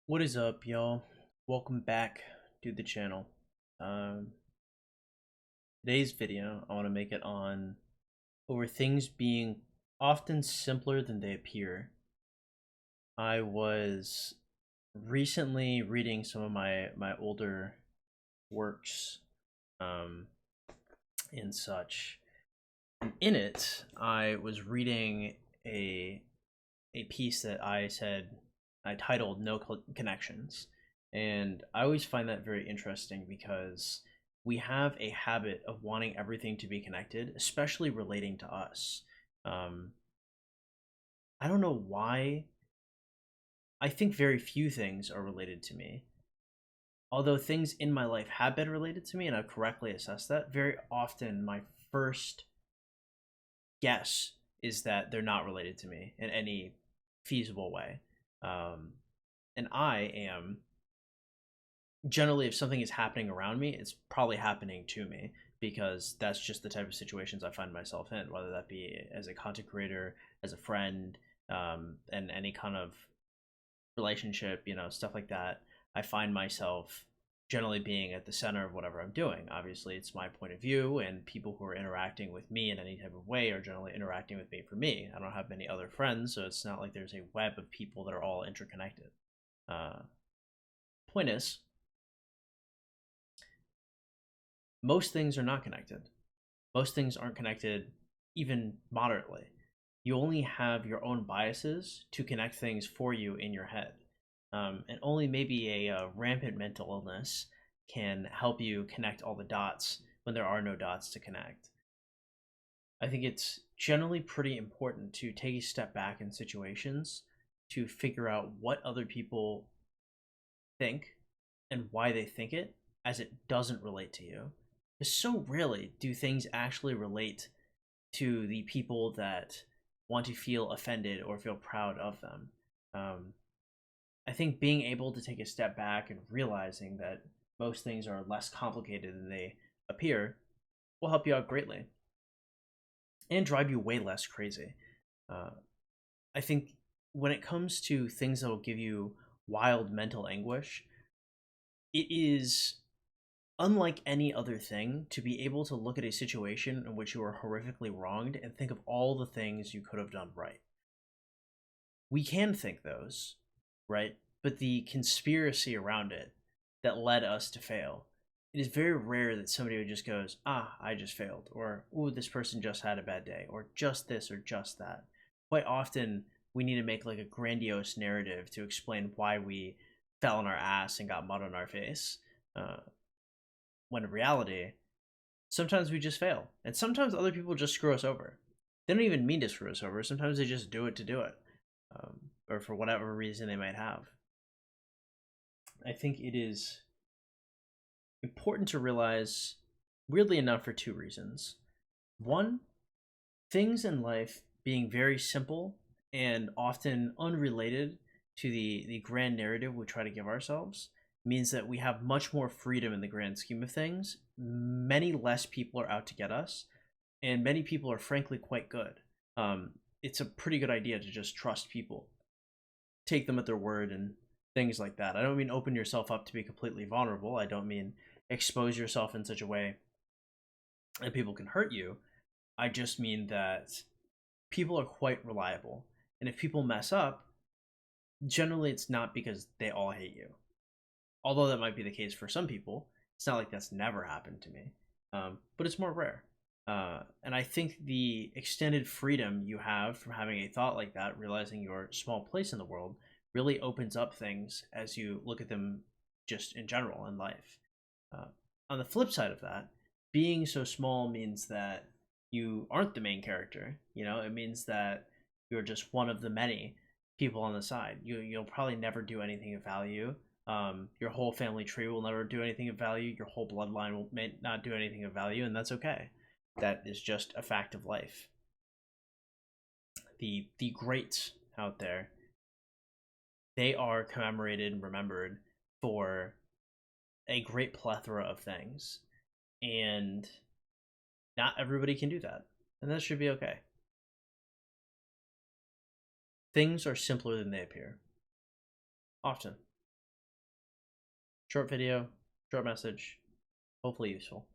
What is up, y'all? Welcome back to the channel. Um, Today's video, I want to make it on over things being often simpler than they appear. I was recently reading some of my older works, um, and such. And in it, I was reading a a piece that I titled "No Connections," and I always find that very interesting because we have a habit of wanting everything to be connected, especially relating to us. Um, I don't know why. I think very few things are related to me. Although things in my life have been related to me, and I've correctly assessed that, very often my first guess is that they're not related to me in any feasible way. Um, and I am generally, if something is happening around me, it's probably happening to me because that's just the type of situations I find myself in, whether that be as a content creator, as a friend, and any kind of relationship, stuff like that. I find myself generally being at the center of whatever I'm doing. Obviously, it's my point of view, and people who are interacting with me in any type of way are generally interacting with me for me. I don't have many other friends, so it's not like there's a web of people that are all interconnected. Uh, Point is, most things are not connected. Most things aren't connected even moderately. You only have your own biases to connect things for you in your head. And only maybe a rampant mental illness can help you connect all the dots when there are no dots to connect. I think it's generally pretty important to take a step back in situations to figure out what other people think and why they think it, as it doesn't relate to you. Because so rarely do things actually relate to the people that want to feel offended or feel proud of them. Um, I think being able to take a step back and realizing that most things are less complicated than they appear will help you out greatly and drive you way less crazy. Uh, I think when it comes to things that will give you wild mental anguish, it is unlike any other thing to be able to look at a situation in which you are horrifically wronged and think of all the things you could have done right. We can think those, right? But the conspiracy around it that led us to fail, it is very rare that somebody would just goes, ah, I just failed, or oh, this person just had a bad day, or just this or just that. Quite often, we need to make like a grandiose narrative to explain why we fell on our ass and got mud on our face. Uh, when in reality, sometimes we just fail, and sometimes other people just screw us over. They don't even mean to screw us over. Sometimes they just do it to do it, or for whatever reason they might have. I think it is important to realize, weirdly enough, for two reasons. One, things in life being very simple and often unrelated to the grand narrative we try to give ourselves means that we have much more freedom in the grand scheme of things. Many less people are out to get us, and many people are frankly quite good. It's a pretty good idea to just trust people, take them at their word, and things like that. I don't mean open yourself up to be completely vulnerable. I don't mean expose yourself in such a way that people can hurt you. I just mean that people are quite reliable. And if people mess up, generally it's not because they all hate you. Although that might be the case for some people, it's not like that's never happened to me. But it's more rare. And I think the extended freedom you have from having a thought like that, realizing your small place in the world, really opens up things as you look at them just in general in life. Uh, on the flip side of that, being so small means that you aren't the main character. It means that you're just one of the many people on the side. You'll probably never do anything of value. Your whole family tree will never do anything of value. Your whole bloodline may not do anything of value, and that's okay. That is just a fact of life. The greats out there, they are commemorated and remembered for a great plethora of things, and not everybody can do that, and that should be okay. Things are simpler than they appear, often. Short video, short message, hopefully useful.